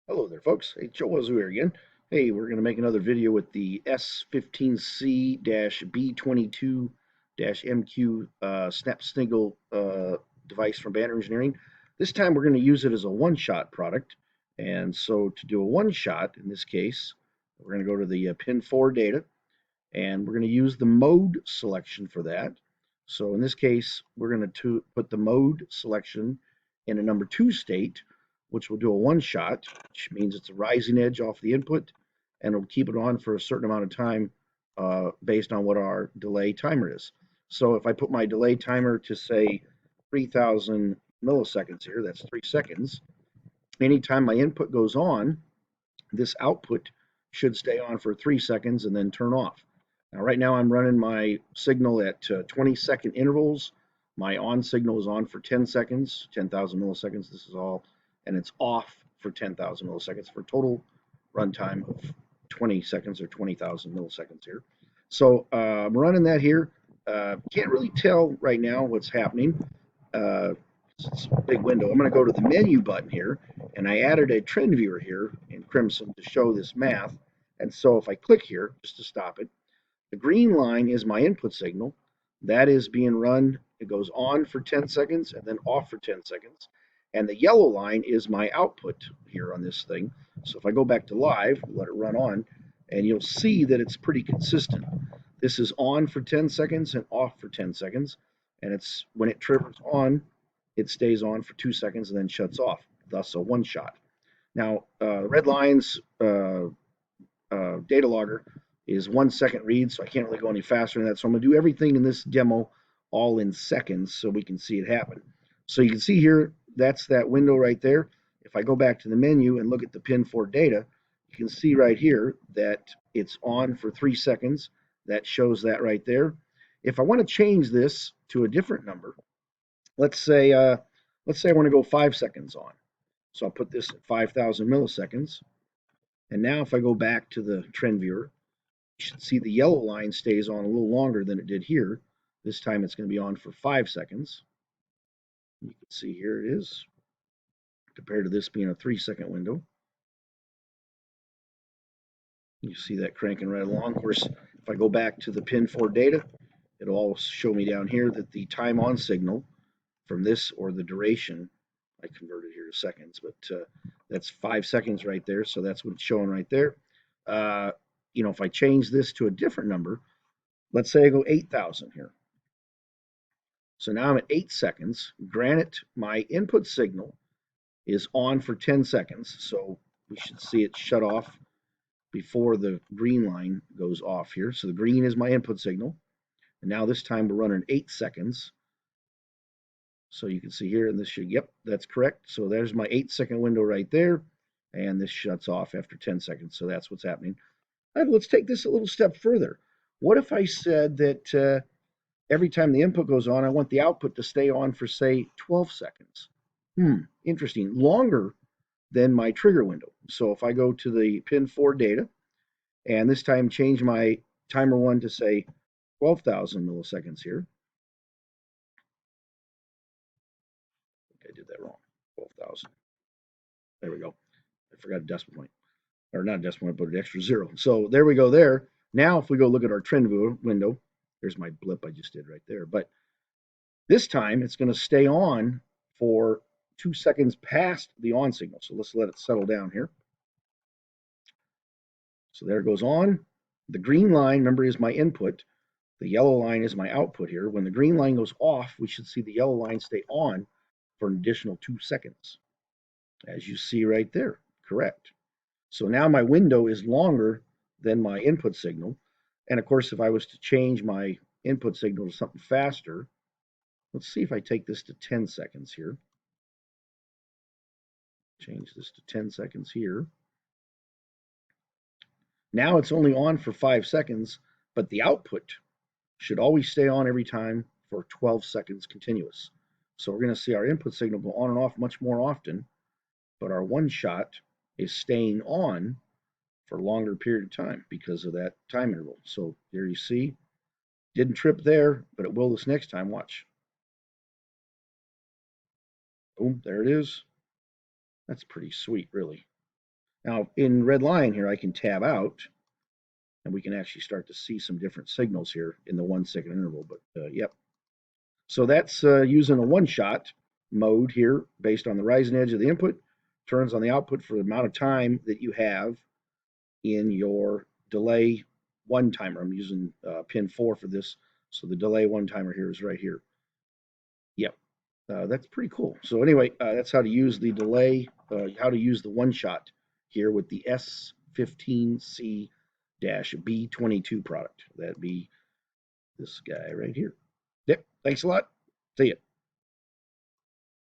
Hello there, folks. Hey, Joe Wazoo here again. Hey, we're going to make another video with the S15C-B22-MQ SnapSignal device from Banner Engineering. This time we're going to use it as a one-shot product. And so to do a one-shot, in this case, we're going to go to the pin 4 data, and we're going to use the mode selection for that. So in this case, we're going to put the mode selection in a number 2 state, which will do a one shot, which means it's a rising edge off the input, and it'll keep it on for a certain amount of time based on what our delay timer is. So if I put my delay timer to say 3,000 milliseconds here, that's 3 seconds. Anytime my input goes on, this output should stay on for 3 seconds and then turn off. Now, right now I'm running my signal at 20-second intervals. My on signal is on for 10 seconds, 10,000 milliseconds. This is all, and it's off for 10,000 milliseconds for a total runtime of 20 seconds or 20,000 milliseconds here. So I'm running that here. Can't really tell right now what's happening. It's a big window. I'm going to go to the menu button here, and I added a trend viewer here in Crimson to show this math. And so if I click here, just to stop it, the green line is my input signal. That is being run. It goes on for 10 seconds and then off for 10 seconds. And the yellow line is my output here on this thing. So if I go back to live, let it run on, and you'll see that it's pretty consistent. This is on for 10 seconds and off for 10 seconds. And it's when it triggers on, it stays on for 2 seconds and then shuts off, thus a one shot. Now, red lines data logger is 1 second read, so I can't really go any faster than that. So I'm going to do everything in this demo all in seconds so we can see it happen. So you can see here, that's that window right there. If I go back to the menu and look at the pin 4 data, you can see right here that it's on for 3 seconds. That shows that right there. If I want to change this to a different number, let's say I want to go 5 seconds on. So I'll put this at 5,000 milliseconds. And now if I go back to the trend viewer, you should see the yellow line stays on a little longer than it did here. This time it's going to be on for 5 seconds. You can see here it is, compared to this being a 3-second window. You see that cranking right along. Of course, if I go back to the pin 4 data, it'll all show me down here that the time on signal from this, or the duration, I converted here to seconds, but that's 5 seconds right there. So that's what it's showing right there. If I change this to a different number, let's say I go 8,000 here. So now I'm at 8 seconds. Granted, my input signal is on for 10 seconds. So we should see it shut off before the green line goes off here. So the green is my input signal. And now this time we're running 8 seconds. So you can see here, and this should, yep, that's correct. So there's my 8-second window right there. And this shuts off after 10 seconds. So that's what's happening. Right, let's take this a little step further. What if I said that every time the input goes on, I want the output to stay on for, say, 12 seconds? Interesting. Longer than my trigger window. So if I go to the pin 4 data, and this time change my timer 1 to, say, 12,000 milliseconds here. I think I did that wrong. 12,000. There we go. I forgot a decimal point. Or not a decimal point, but an extra zero. So there we go there. Now if we go look at our trend window, there's my blip I just did right there. But this time it's going to stay on for 2 seconds past the on signal. So let's let it settle down here. So there it goes on. The green line, remember, is my input. The yellow line is my output here. When the green line goes off, we should see the yellow line stay on for an additional 2 seconds. As you see right there, correct. So now my window is longer than my input signal. And of course, if I was to change my input signal to something faster, let's see if I take this to 10 seconds here. Change this to 10 seconds here. Now it's only on for 5 seconds, but the output should always stay on every time for 12 seconds continuous. So we're going to see our input signal go on and off much more often, but our one shot is staying on for a longer period of time because of that time interval. So there you see, didn't trip there, but it will this next time. Watch. Boom, there it is. That's pretty sweet, really. Now in red line here, I can tab out, and we can actually start to see some different signals here in the 1 second interval. But yep. So that's using a one-shot mode here based on the rising edge of the input, turns on the output for the amount of time that you have in your delay one timer. I'm using pin 4 for this, so the delay one timer here is right here. Yep, that's pretty cool. So anyway, that's how to use the delay, how to use the one shot here with the S15C-B22 product. That'd be this guy right here. Yep, thanks a lot. See ya.